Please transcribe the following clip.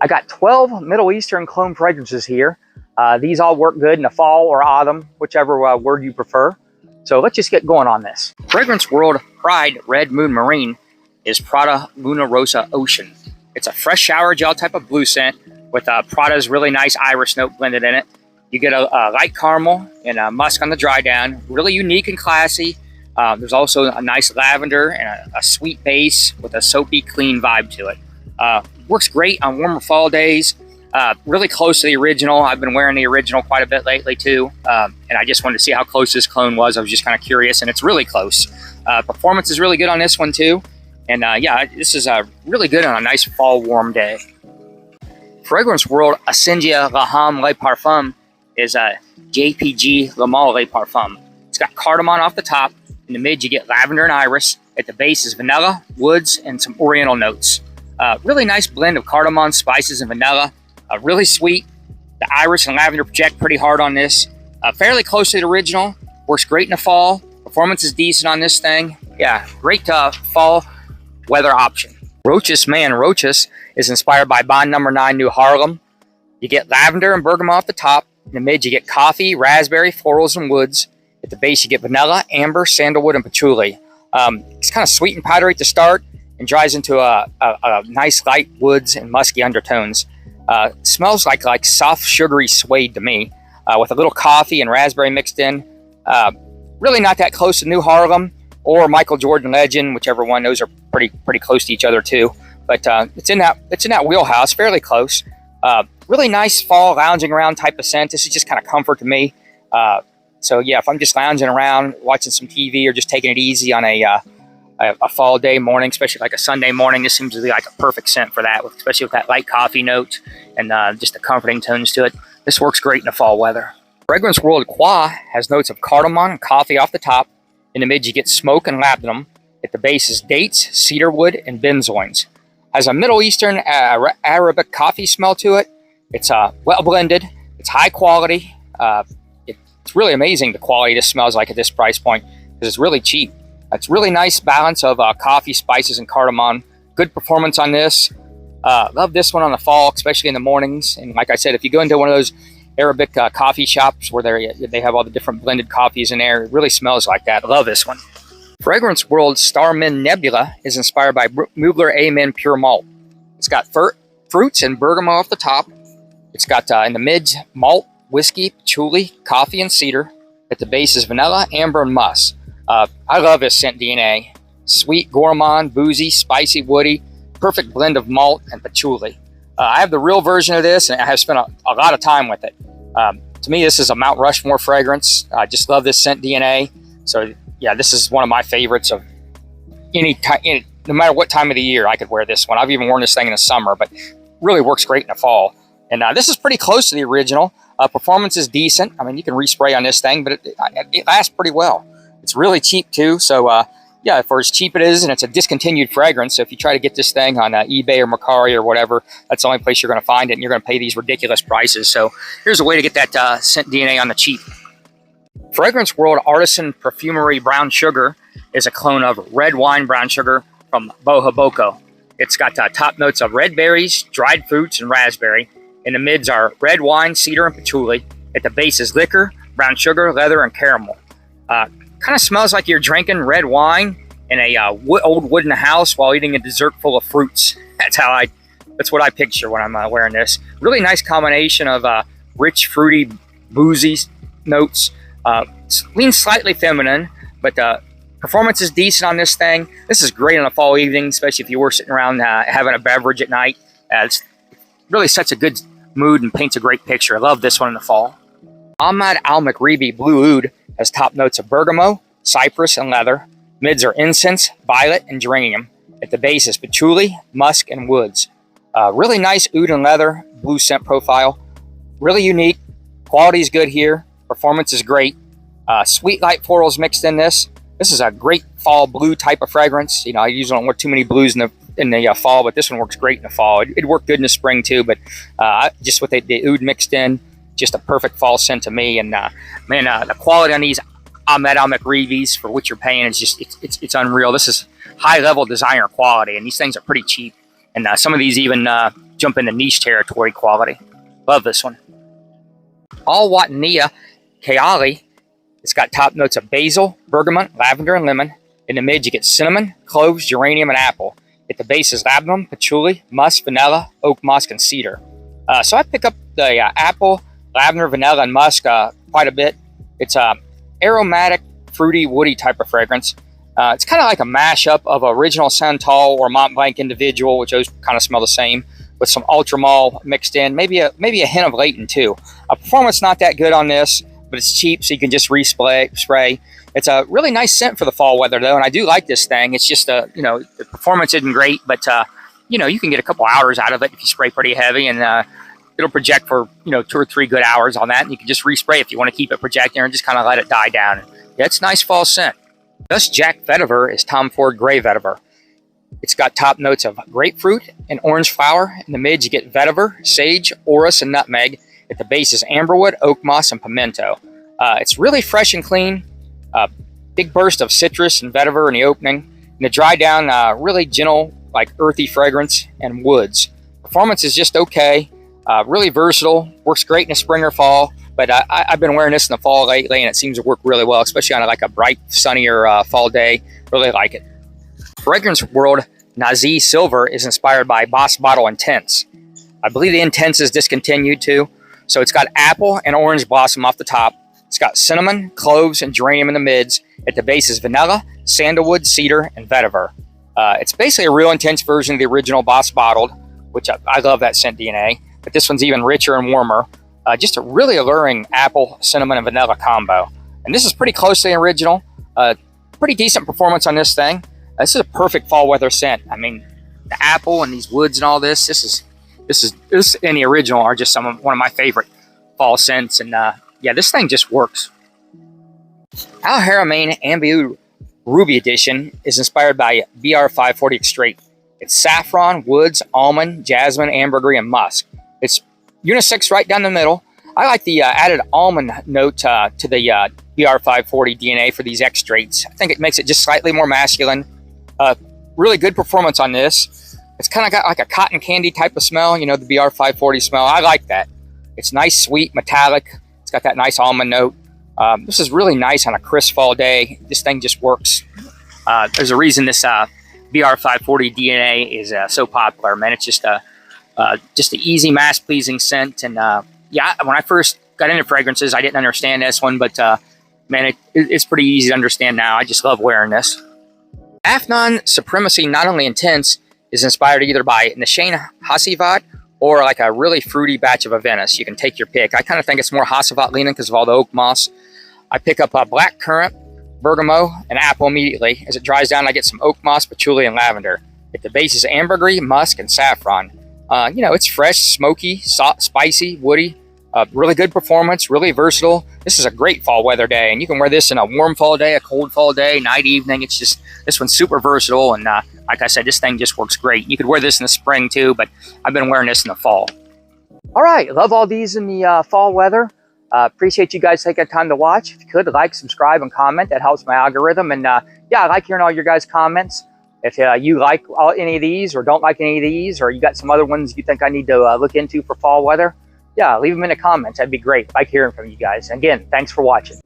I got 12 Middle Eastern clone fragrances here. These all work good in the fall or autumn, whichever word you prefer. So let's just get going on this. Fragrance World Pride Red Moon Marine is Prada Luna Rosa Ocean. It's a fresh shower gel type of blue scent with Prada's really nice iris note blended in it. You get a light caramel and a musk on the dry down. Really unique and classy. There's also a nice lavender and a sweet base with a soapy, clean vibe to it. Works great on warmer fall days. Really close to the original. I've been wearing the original quite a bit lately too. And I just wanted to see how close this clone was. I was just kind of curious, and it's really close. Performance is really good on this one too. And yeah, this is really good on a nice fall warm day. Fragrance World Essencia Le Parfum is JPG La Mer Parfum. It's got cardamom off the top. In the mid, you get lavender and iris. At the base is vanilla, woods, and some oriental notes. Really nice blend of cardamom, spices, and vanilla. Really sweet. The iris and lavender project pretty hard on this. Fairly close to the original. Works great in the fall. Performance is decent on this thing. Yeah, great fall weather option. Roaches is inspired by Bond Number 9 New Harlem. You get lavender and bergamot off the top. In the mid, you get coffee, raspberry, florals, and woods. At the base, you get vanilla, amber, sandalwood, and patchouli. It's kind of sweet and powdery at the start and dries into a nice light woods and musky undertones. Smells like soft, sugary suede to me, with a little coffee and raspberry mixed in. Really not that close to New Harlem or Michael Jordan Legend, whichever one. Those are pretty close to each other too. But it's in that wheelhouse, fairly close. Really nice fall lounging around type of scent. This is just kind of comfort to me. So yeah, if I'm just lounging around, watching some TV, or just taking it easy on a fall day morning, especially like a Sunday morning, this seems to be like a perfect scent for that, especially with that light coffee note and just the comforting tones to it. This works great in the fall weather. Fragrance World Qahwa has notes of cardamom and coffee off the top. In the mid, you get smoke and labdanum. At the base is dates, cedarwood, and benzoins. Has a Middle Eastern Arabic coffee smell to it. It's well blended. It's high quality. It's really amazing the quality this smells like at this price point, because it's really cheap. It's really nice balance of coffee, spices, and cardamom. Good performance on this. Love this one on the fall, especially in the mornings. And like I said, if you go into one of those Arabic coffee shops where they have all the different blended coffees in there, it really smells like that. Love this one. Fragrance World Star Men Nebula is inspired by Mugler Amen Pure Malt. It's got fruits and bergamot off the top. It's got in the mids malt, whiskey, patchouli, coffee, and cedar. At the base is vanilla, amber, and musk. I love this scent DNA. Sweet, gourmand, boozy, spicy, woody. Perfect blend of malt and patchouli. I have the real version of this, and I have spent a lot of time with it. To me, this is a Mount Rushmore fragrance. I just love this scent DNA. So yeah, this is one of my favorites of any time. No matter what time of the year, I could wear this one. I've even worn this thing in the summer, but really works great in the fall. And this is pretty close to the original. Performance is decent. I mean, you can respray on this thing, but it lasts pretty well. It's really cheap too. So yeah, for as cheap it is, and it's a discontinued fragrance. So if you try to get this thing on eBay or Mercari or whatever, that's the only place you're going to find it, and you're going to pay these ridiculous prices. So here's a way to get that scent DNA on the cheap. Fragrance World Artisan Perfumery Brown Sugar is a clone of red wine brown sugar from Boho Boko. It's got top notes of red berries, dried fruits, and raspberry. In the mids are red wine, cedar, and patchouli. At the base is liquor, brown sugar, leather, and caramel. Kind of smells like you're drinking red wine in a old wooden house while eating a dessert full of fruits. That's what I picture when I'm wearing this. Really nice combination of rich, fruity, boozy notes. Leans slightly feminine, but performance is decent on this thing. This is great on a fall evening, especially if you were sitting around having a beverage at night. It really sets a good mood and paints a great picture. I love this one in the fall. Ahmed Al Maghribi Blue Oud has top notes of bergamot, cypress, and leather. Mids are incense, violet, and geranium. At the base is patchouli, musk, and woods. Really nice oud and leather blue scent profile. Really unique. Quality is good here. Performance is great. Sweet light florals mixed in this. This is a great fall blue type of fragrance. You know, I usually don't wear too many blues in the fall, but this one works great in the fall. It'd work good in the spring too, but just with the oud mixed in, just a perfect fall scent to me. And man, the quality on these Ahmed Al Maghribis for what you're paying is just it's unreal. This is high level designer quality, and these things are pretty cheap. And some of these even jump into niche territory quality. Love this one. All wataniah khayaali. It's got top notes of basil, bergamot, lavender, and lemon. In the mid, you get cinnamon, cloves, geranium, and apple. At the base is labdanum, patchouli, musk, vanilla, oak musk, and cedar. So I pick up the apple, lavender, vanilla, and musk quite a bit. It's a aromatic, fruity, woody type of fragrance. It's kind of like a mashup of original Santal or Mont Blanc individual, which those kind of smell the same, with some Ultramol mixed in, maybe a hint of Leighton too. Performance not that good on this, but it's cheap, so you can just spray. It's a really nice scent for the fall weather though, and I do like this thing. It's just you know, the performance isn't great, but you know, you can get a couple hours out of it if you spray pretty heavy, and it'll project for, you know, 2 or 3 good hours on that, and you can just respray if you want to keep it projecting, or just kind of let it die down. Yeah, it's a nice fall scent. This Jack vetiver is Tom Ford Gray vetiver. It's got top notes of grapefruit and orange flower. In the mid, you get vetiver, sage, orris, and nutmeg. At the base is amberwood, oak moss, and pimento. It's really fresh and clean. Big burst of citrus and vetiver in the opening. And the dry down, really gentle, like earthy fragrance and woods. Performance is just okay. Really versatile. Works great in the spring or fall. But I've been wearing this in the fall lately, and it seems to work really well, especially on like a bright, sunnier fall day. Really like it. Fragrance World Nazih Silver is inspired by Boss Bottle Intense. I believe the Intense is discontinued too. So it's got apple and orange blossom off the top. It's got cinnamon, cloves, and geranium in the mids. At the base is vanilla, sandalwood, cedar, and vetiver. It's basically a real intense version of the original Boss Bottled, which I love that scent DNA. But this one's even richer and warmer. Just a really alluring apple, cinnamon, and vanilla combo. And this is pretty close to the original. Pretty decent performance on this thing. This is a perfect fall weather scent. I mean, the apple and these woods and all this. This and the original are just one of my favorite fall scents. And yeah, this thing just works. Our haramain Ambi Ruby Edition is inspired by BR540 Extrait. It's saffron, woods, almond, jasmine, ambergris, and musk. It's unisex right down the middle. I like the added almond note to the BR540 DNA for these extracts. I think it makes it just slightly more masculine. Really good performance on this. It's kind of got like a cotton candy type of smell, you know, the BR540 smell. I like that. It's nice, sweet, metallic. It's got that nice almond note. This is really nice on a crisp fall day. This thing just works. There's a reason this BR540 DNA is so popular, man. It's just an easy, mass-pleasing scent. And yeah, when I first got into fragrances, I didn't understand this one, but man, it's pretty easy to understand now. I just love wearing this. Afnan Supremacy Not Only Intense is inspired either by Nishane Hassivat or like a really fruity batch of Aventus. You can take your pick. I kind of think it's more Hassivat leaning because of all the oak moss. I pick up black currant, bergamot, and apple immediately. As it dries down, I get some oak moss, patchouli, and lavender. At the base is ambergris, musk, and saffron. You know, it's fresh, smoky, spicy, woody. Really good performance, really versatile. This is a great fall weather day, and you can wear this in a warm fall day, a cold fall day, night, evening. It's just, this one's super versatile, and like I said, this thing just works great. You could wear this in the spring too, but I've been wearing this in the fall. All right, love all these in the fall weather. Appreciate you guys taking the time to watch. If you could, like, subscribe, and comment. That helps my algorithm. And yeah, I like hearing all your guys' comments. If you like any of these or don't like any of these, or you got some other ones you think I need to look into for fall weather, yeah, leave them in the comments. That'd be great. I like hearing from you guys. And again, thanks for watching.